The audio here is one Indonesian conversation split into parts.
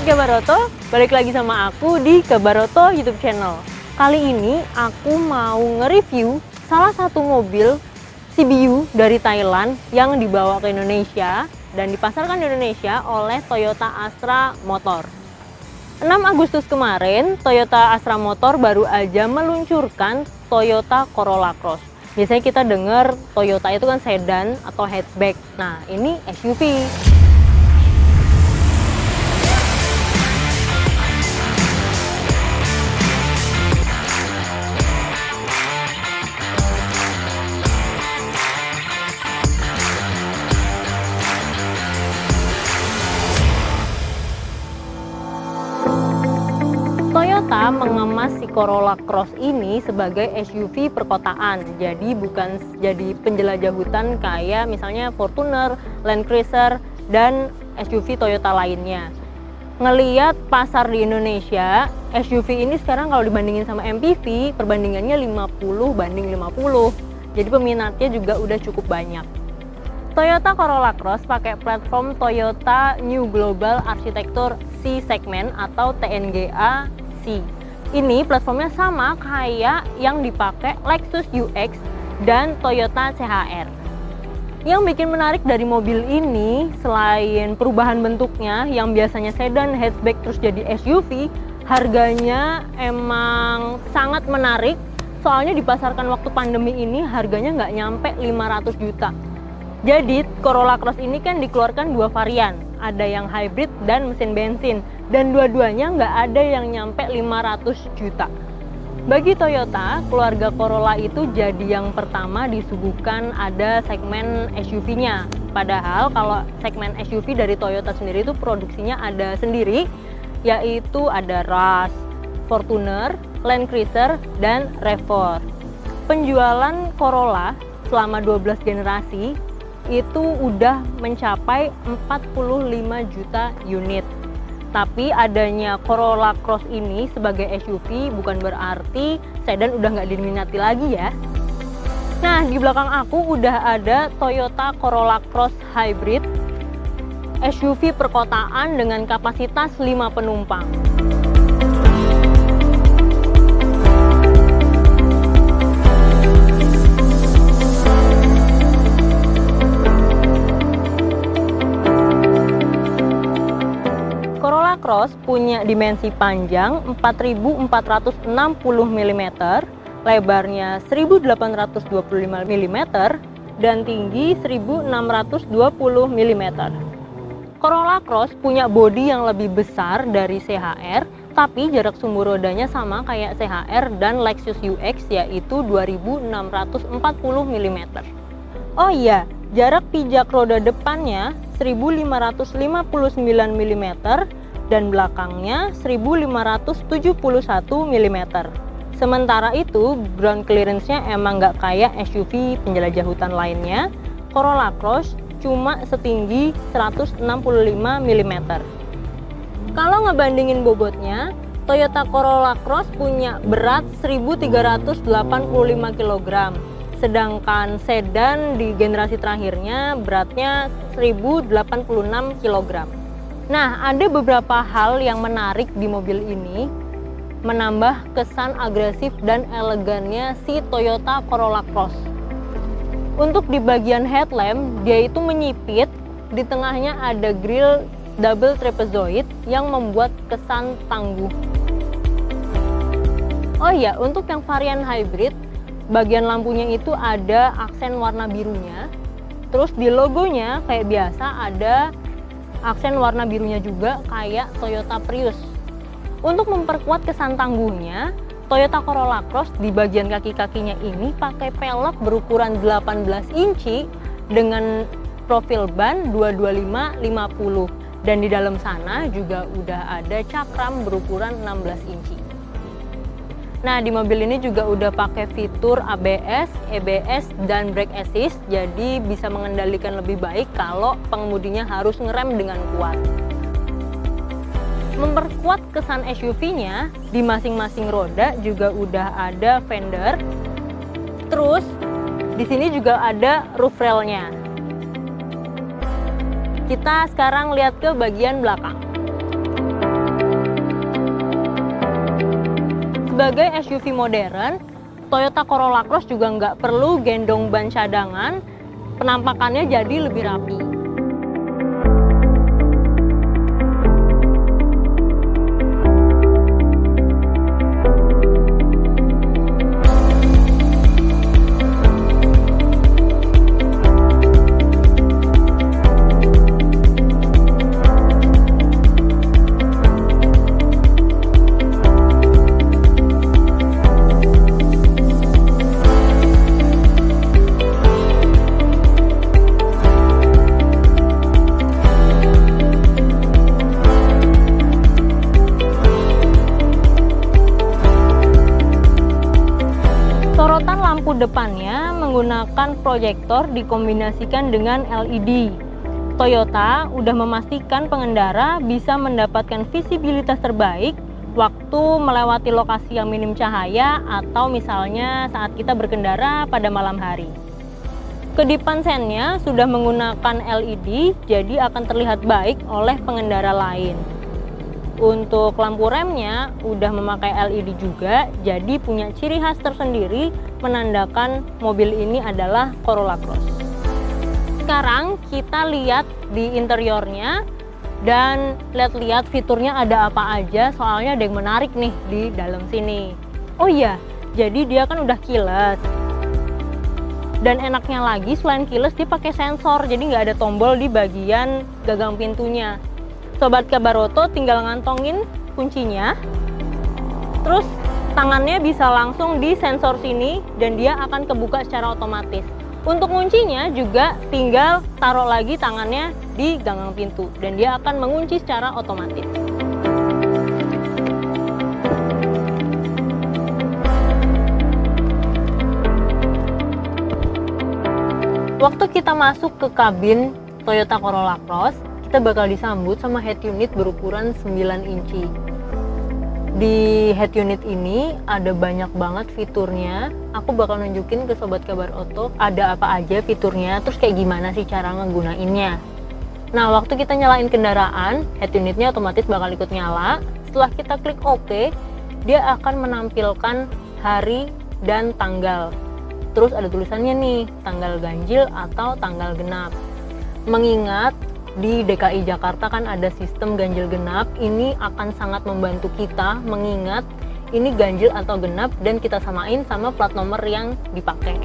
Sobat Gabaroto, balik lagi sama aku di Gabaroto YouTube channel. Kali ini aku mau nge-review salah satu mobil CBU dari Thailand yang dibawa ke Indonesia dan dipasarkan di Indonesia oleh Toyota Astra Motor. 6 Agustus kemarin, Toyota Astra Motor baru aja meluncurkan Toyota Corolla Cross. Biasanya kita dengar Toyota itu kan sedan atau hatchback. Nah, ini SUV. Toyota mengemas si Corolla Cross ini sebagai SUV perkotaan, jadi bukan jadi penjelajah hutan kayak misalnya Fortuner, Land Cruiser, dan SUV Toyota lainnya. Ngeliat pasar di Indonesia, SUV ini sekarang kalau dibandingin sama MPV, perbandingannya 50/50. Jadi peminatnya juga udah cukup banyak. Toyota Corolla Cross pakai platform Toyota New Global Architecture C-Segment atau TNGA C. Ini platformnya sama kayak yang dipakai Lexus UX dan Toyota CHR. Yang bikin menarik dari mobil ini, selain perubahan bentuknya yang biasanya sedan, hatchback terus jadi SUV, harganya emang sangat menarik. Soalnya dipasarkan waktu pandemi ini harganya nggak nyampe 500 juta. Jadi Corolla Cross ini kan dikeluarkan dua varian, ada yang hybrid dan mesin bensin, dan dua-duanya nggak ada yang nyampe 500 juta. Bagi Toyota, keluarga Corolla itu jadi yang pertama disuguhkan ada segmen SUV-nya. Padahal kalau segmen SUV dari Toyota sendiri itu produksinya ada sendiri, yaitu ada Rush, Fortuner, Land Cruiser, dan RAV4. Penjualan Corolla selama 12 generasi itu udah mencapai 45 juta unit. Tapi adanya Corolla Cross ini sebagai SUV bukan berarti sedan udah nggak diminati lagi ya. Nah, di belakang aku udah ada Toyota Corolla Cross Hybrid, SUV perkotaan dengan kapasitas 5 penumpang. Corolla Cross punya dimensi panjang 4.460 mm, lebarnya 1.825 mm, dan tinggi 1.620 mm. Corolla Cross punya bodi yang lebih besar dari CHR, tapi jarak sumbu rodanya sama kayak CHR dan Lexus UX, yaitu 2.640 mm. Oh iya, jarak pijak roda depannya 1.559 mm dan belakangnya 1.571 mm. Sementara itu, ground clearance-nya emang nggak kayak SUV penjelajah hutan lainnya. Corolla Cross cuma setinggi 165 mm. Kalau ngebandingin bobotnya, Toyota Corolla Cross punya berat 1.385 kg. Sedangkan sedan di generasi terakhirnya beratnya 1086 kg. Nah, ada beberapa hal yang menarik di mobil ini, menambah kesan agresif dan elegannya si Toyota Corolla Cross. Untuk di bagian headlamp, dia itu menyipit, di tengahnya ada grill double trapezoid yang membuat kesan tangguh. Oh iya, untuk yang varian hybrid, bagian lampunya itu ada aksen warna birunya. Terus di logonya kayak biasa ada aksen warna birunya juga kayak Toyota Prius. Untuk memperkuat kesan tangguhnya, Toyota Corolla Cross di bagian kaki-kakinya ini pakai pelek berukuran 18 inci dengan profil ban 225/50. Dan di dalam sana juga udah ada cakram berukuran 16 inci. Nah, di mobil ini juga udah pakai fitur ABS, EBS, dan brake assist, jadi bisa mengendalikan lebih baik kalau pengemudinya harus ngerem dengan kuat. Memperkuat kesan SUV-nya, di masing-masing roda juga udah ada fender. Terus, di sini juga ada roof rail-nya. Kita sekarang lihat ke bagian belakang. Sebagai SUV modern, Toyota Corolla Cross juga nggak perlu gendong ban cadangan, penampakannya jadi lebih rapi. Sorotan lampu depannya menggunakan proyektor dikombinasikan dengan LED. Toyota udah memastikan pengendara bisa mendapatkan visibilitas terbaik waktu melewati lokasi yang minim cahaya atau misalnya saat kita berkendara pada malam hari. Kedipan sennya sudah menggunakan LED, jadi akan terlihat baik oleh pengendara lain. Untuk lampu remnya udah memakai LED juga, jadi punya ciri khas tersendiri menandakan mobil ini adalah Corolla Cross. Sekarang kita lihat di interiornya dan lihat-lihat fiturnya ada apa aja, soalnya ada yang menarik nih di dalam sini. Oh iya, jadi dia kan udah keyless. Dan enaknya lagi selain keyless dia pakai sensor, jadi nggak ada tombol di bagian gagang pintunya. Sobat Kabar Oto tinggal ngantongin kuncinya, terus tangannya bisa langsung di sensor sini dan dia akan kebuka secara otomatis. Untuk kuncinya juga tinggal taruh lagi tangannya di gagang pintu dan dia akan mengunci secara otomatis. Waktu kita masuk ke kabin Toyota Corolla Cross, kita bakal disambut sama head unit berukuran 9 inci. Di head unit ini ada banyak banget fiturnya. Aku bakal nunjukin ke Sobat Kabar Oto ada apa aja fiturnya, terus kayak gimana sih cara ngegunainnya. Nah, waktu kita nyalain kendaraan, head unitnya otomatis bakal ikut nyala. Setelah kita klik OK, dia akan menampilkan hari dan tanggal. Terus ada tulisannya nih, tanggal ganjil atau tanggal genap. Mengingat di DKI Jakarta kan ada sistem ganjil genap, ini akan sangat membantu kita mengingat ini ganjil atau genap dan kita samain sama plat nomor yang dipakai.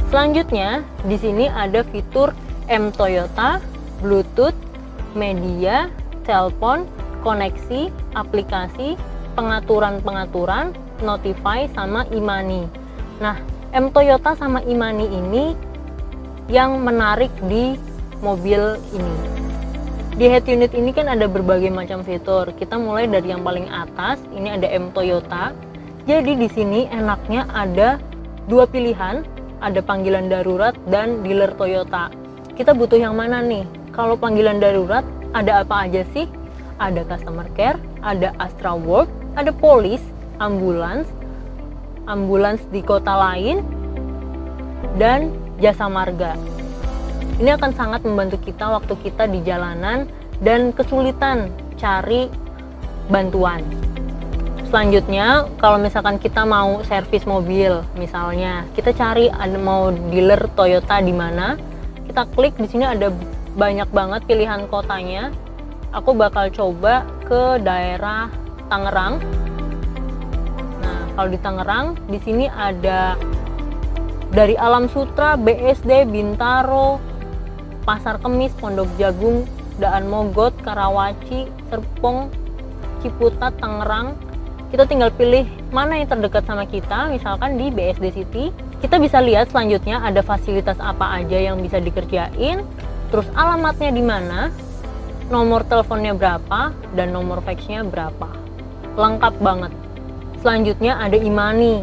Selanjutnya, di sini ada fitur M Toyota, Bluetooth, media, telepon, koneksi, aplikasi, pengaturan-pengaturan, notify, sama e-money. Nah, M Toyota sama e-money ini yang menarik di mobil ini. Di head unit ini kan ada berbagai macam fitur. Kita mulai dari yang paling atas, ini ada M Toyota. Jadi di sini enaknya ada dua pilihan, ada panggilan darurat dan dealer Toyota. Kita butuh yang mana nih? Kalau panggilan darurat ada apa aja sih? Ada customer care, ada Astra Work, ada polis, ambulans di kota lain, dan jasa marga. Ini akan sangat membantu kita waktu kita di jalanan dan kesulitan cari bantuan. Selanjutnya, kalau misalkan kita mau servis mobil, misalnya kita cari ada mau dealer Toyota di mana, kita klik di sini ada banyak banget pilihan kotanya. Aku bakal coba ke daerah Tangerang. Nah, kalau di Tangerang, di sini ada dari Alam Sutra, BSD, Bintaro, Pasar Kemis, Pondok Jagung, Daan Mogot, Karawaci, Serpong, Ciputat, Tangerang. Kita tinggal pilih mana yang terdekat sama kita, misalkan di BSD City. Kita bisa lihat selanjutnya ada fasilitas apa aja yang bisa dikerjain, terus alamatnya di mana, nomor teleponnya berapa, dan nomor faxnya berapa. Lengkap banget. Selanjutnya ada e-money.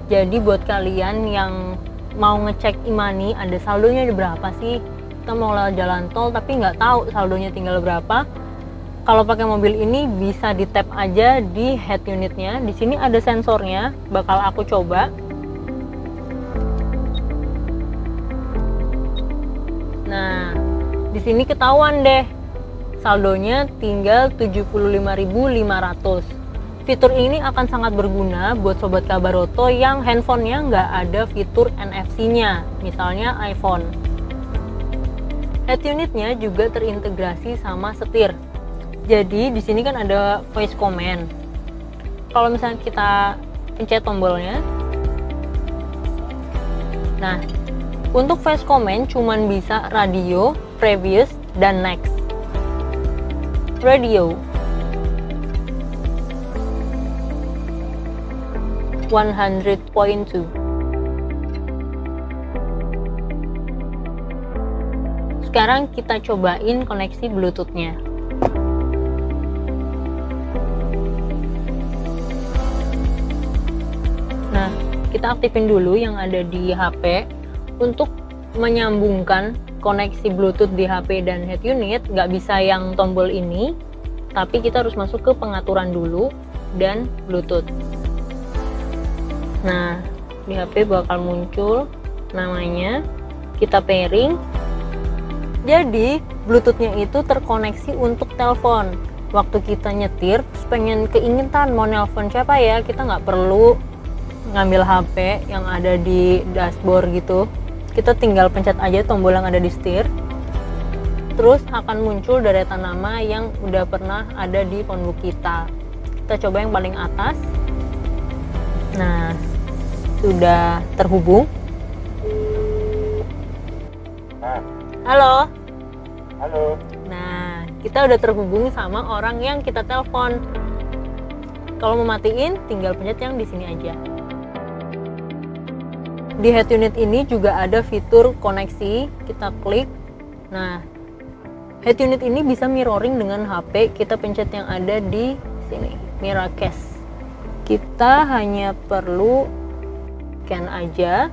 Jadi buat kalian yang mau ngecek e-money, ada saldonya berapa sih? Kita mau lewat jalan tol tapi nggak tahu saldonya tinggal berapa. Kalau pakai mobil ini bisa di tap aja di head unitnya. Di sini ada sensornya, bakal aku coba. Nah, di sini ketahuan deh saldonya tinggal 75.500. Fitur ini akan sangat berguna buat Sobat Kabaroto yang handphonenya nggak ada fitur NFC-nya, misalnya iPhone. Head unitnya juga terintegrasi sama setir. Jadi di sini kan ada voice command. Kalau misalnya kita pencet tombolnya, nah untuk voice command cuman bisa radio, previous, dan next. Radio 100.2. Sekarang kita cobain koneksi Bluetooth-nya. Nah, kita aktifin dulu yang ada di HP. Untuk menyambungkan koneksi Bluetooth di HP dan head unit, nggak bisa yang tombol ini, tapi kita harus masuk ke pengaturan dulu dan Bluetooth. Nah, di HP bakal muncul namanya, kita pairing. Jadi, Bluetooth-nya itu terkoneksi untuk telepon. Waktu kita nyetir, terus pengen keingetan mau nelpon siapa ya, kita nggak perlu ngambil HP yang ada di dashboard gitu. Kita tinggal pencet aja tombol yang ada di setir. Terus akan muncul deretan nama yang udah pernah ada di phonebook kita. Kita coba yang paling atas. Nah, sudah terhubung. Halo. Halo. Nah, kita udah terhubung sama orang yang kita telepon. Kalau mau matiin, tinggal pencet yang di sini aja. Di head unit ini juga ada fitur koneksi. Kita klik. Nah, head unit ini bisa mirroring dengan HP. Kita pencet yang ada di sini, Miracast. Kita hanya perlu scan aja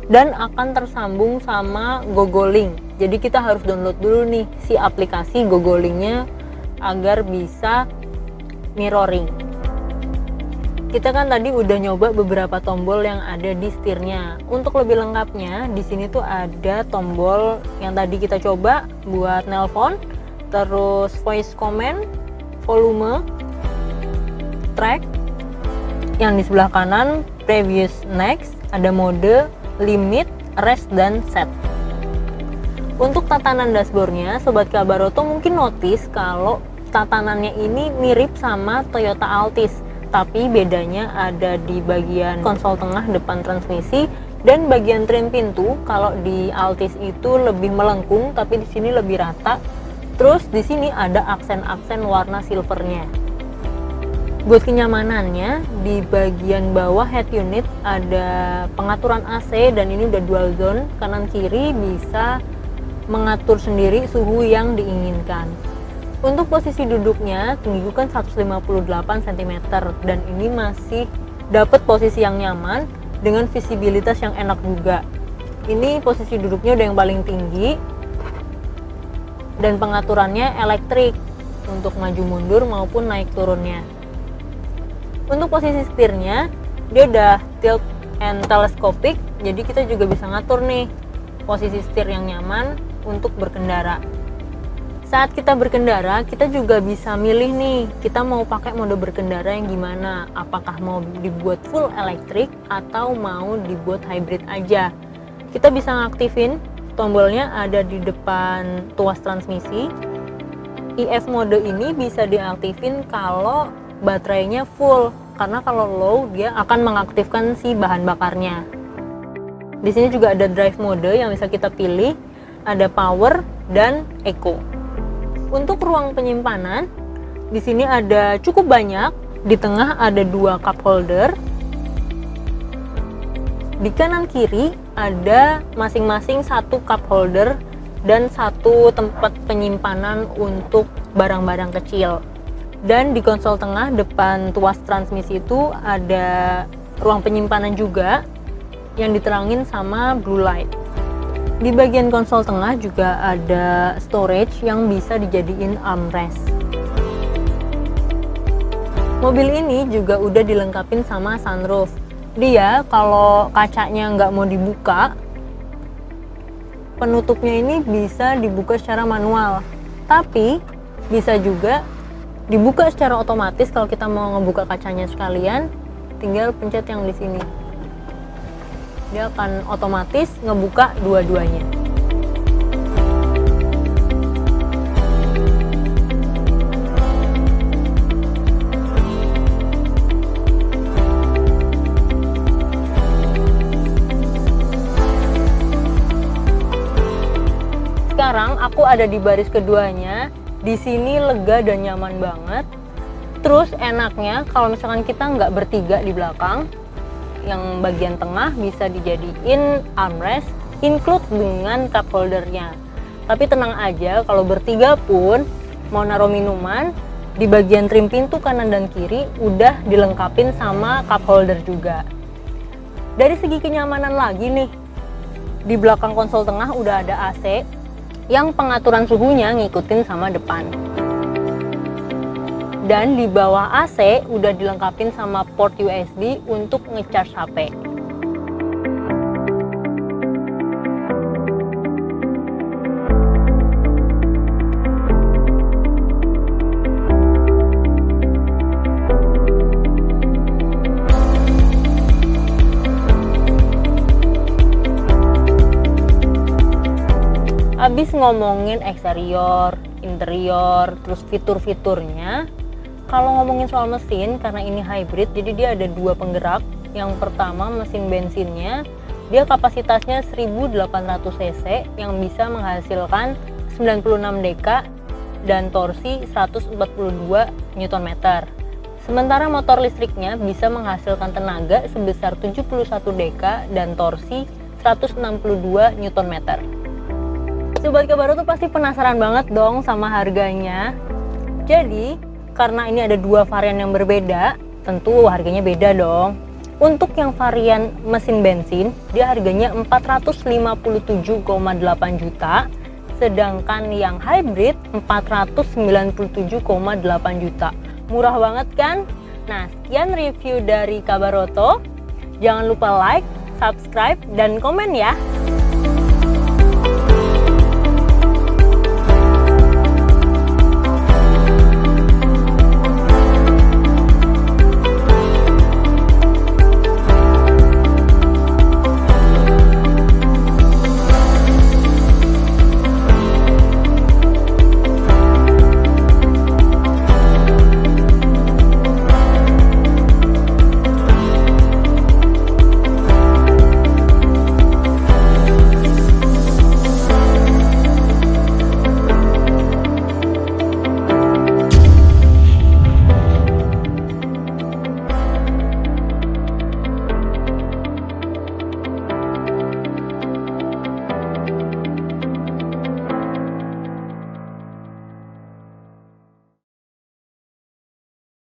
dan akan tersambung sama Gogolink. Jadi kita harus download dulu nih si aplikasi Gogolinknya agar bisa mirroring. Kita kan tadi udah nyoba beberapa tombol yang ada di setirnya. Untuk lebih lengkapnya, di sini tuh ada tombol yang tadi kita coba buat nelpon, terus voice command, volume, track. Yang di sebelah kanan previous, next, ada mode, limit, rest, dan set. Untuk tatanan dashboardnya, Sobat Kabaroto mungkin notice kalau tatanannya ini mirip sama Toyota Altis, tapi bedanya ada di bagian konsol tengah depan transmisi dan bagian trim pintu. Kalau di Altis itu lebih melengkung, tapi di sini lebih rata. Terus di sini ada aksen-aksen warna silvernya. Buat kenyamanannya, di bagian bawah head unit ada pengaturan AC dan ini udah dual zone, kanan kiri bisa mengatur sendiri suhu yang diinginkan. Untuk posisi duduknya, tinggiku kan 158 cm dan ini masih dapat posisi yang nyaman dengan visibilitas yang enak juga. Ini posisi duduknya udah yang paling tinggi dan pengaturannya elektrik untuk maju mundur maupun naik turunnya. Untuk posisi setirnya, dia udah tilt and telescopic, jadi kita juga bisa ngatur nih posisi setir yang nyaman untuk berkendara. Saat kita berkendara, kita juga bisa milih nih, kita mau pakai mode berkendara yang gimana, apakah mau dibuat full elektrik atau mau dibuat hybrid aja. Kita bisa ngaktifin, tombolnya ada di depan tuas transmisi. IF mode ini bisa diaktifin kalau baterainya full, karena kalau low dia akan mengaktifkan si bahan bakarnya. Di sini juga ada drive mode yang bisa kita pilih, ada power dan eco. Untuk ruang penyimpanan, di sini ada cukup banyak. Di tengah ada 2 cup holder. Di kanan kiri ada masing-masing 1 cup holder dan 1 tempat penyimpanan untuk barang-barang kecil. Dan di konsol tengah depan tuas transmisi itu ada ruang penyimpanan juga yang diterangin sama blue light. Di bagian konsol tengah juga ada storage yang bisa dijadiin armrest. Mobil ini juga udah dilengkapin sama sunroof. Dia kalau kacanya nggak mau dibuka, penutupnya ini bisa dibuka secara manual. Tapi bisa juga dibuka secara otomatis. Kalau kita mau ngebuka kacanya sekalian, tinggal pencet yang di sini. Dia akan otomatis ngebuka dua-duanya. Sekarang aku ada di baris keduanya. Di sini lega dan nyaman banget. Terus enaknya kalau misalkan kita nggak bertiga di belakang, yang bagian tengah bisa dijadiin armrest, include dengan cup holdernya. Tapi tenang aja, kalau bertiga pun mau naruh minuman, di bagian trim pintu kanan dan kiri udah dilengkapin sama cup holder juga. Dari segi kenyamanan lagi nih, di belakang konsol tengah udah ada AC yang pengaturan suhunya ngikutin sama depan. Dan di bawah AC udah dilengkapin sama port USB untuk ngecharge HP. Habis ngomongin eksterior, interior, terus fitur-fiturnya, kalau ngomongin soal mesin, karena ini hybrid, jadi dia ada dua penggerak. Yang pertama mesin bensinnya, dia kapasitasnya 1800 cc yang bisa menghasilkan 96 dk dan torsi 142 Nm. Sementara motor listriknya bisa menghasilkan tenaga sebesar 71 dk dan torsi 162 Nm. Sobat Kabaru tuh pasti penasaran banget dong sama harganya. Jadi, karena ini ada dua varian yang berbeda, tentu harganya beda dong. Untuk yang varian mesin bensin, dia harganya 457,8 juta, sedangkan yang hybrid 497,8 juta. Murah banget kan? Nah, sekian review dari Kabaroto. Jangan lupa like, subscribe, dan komen ya.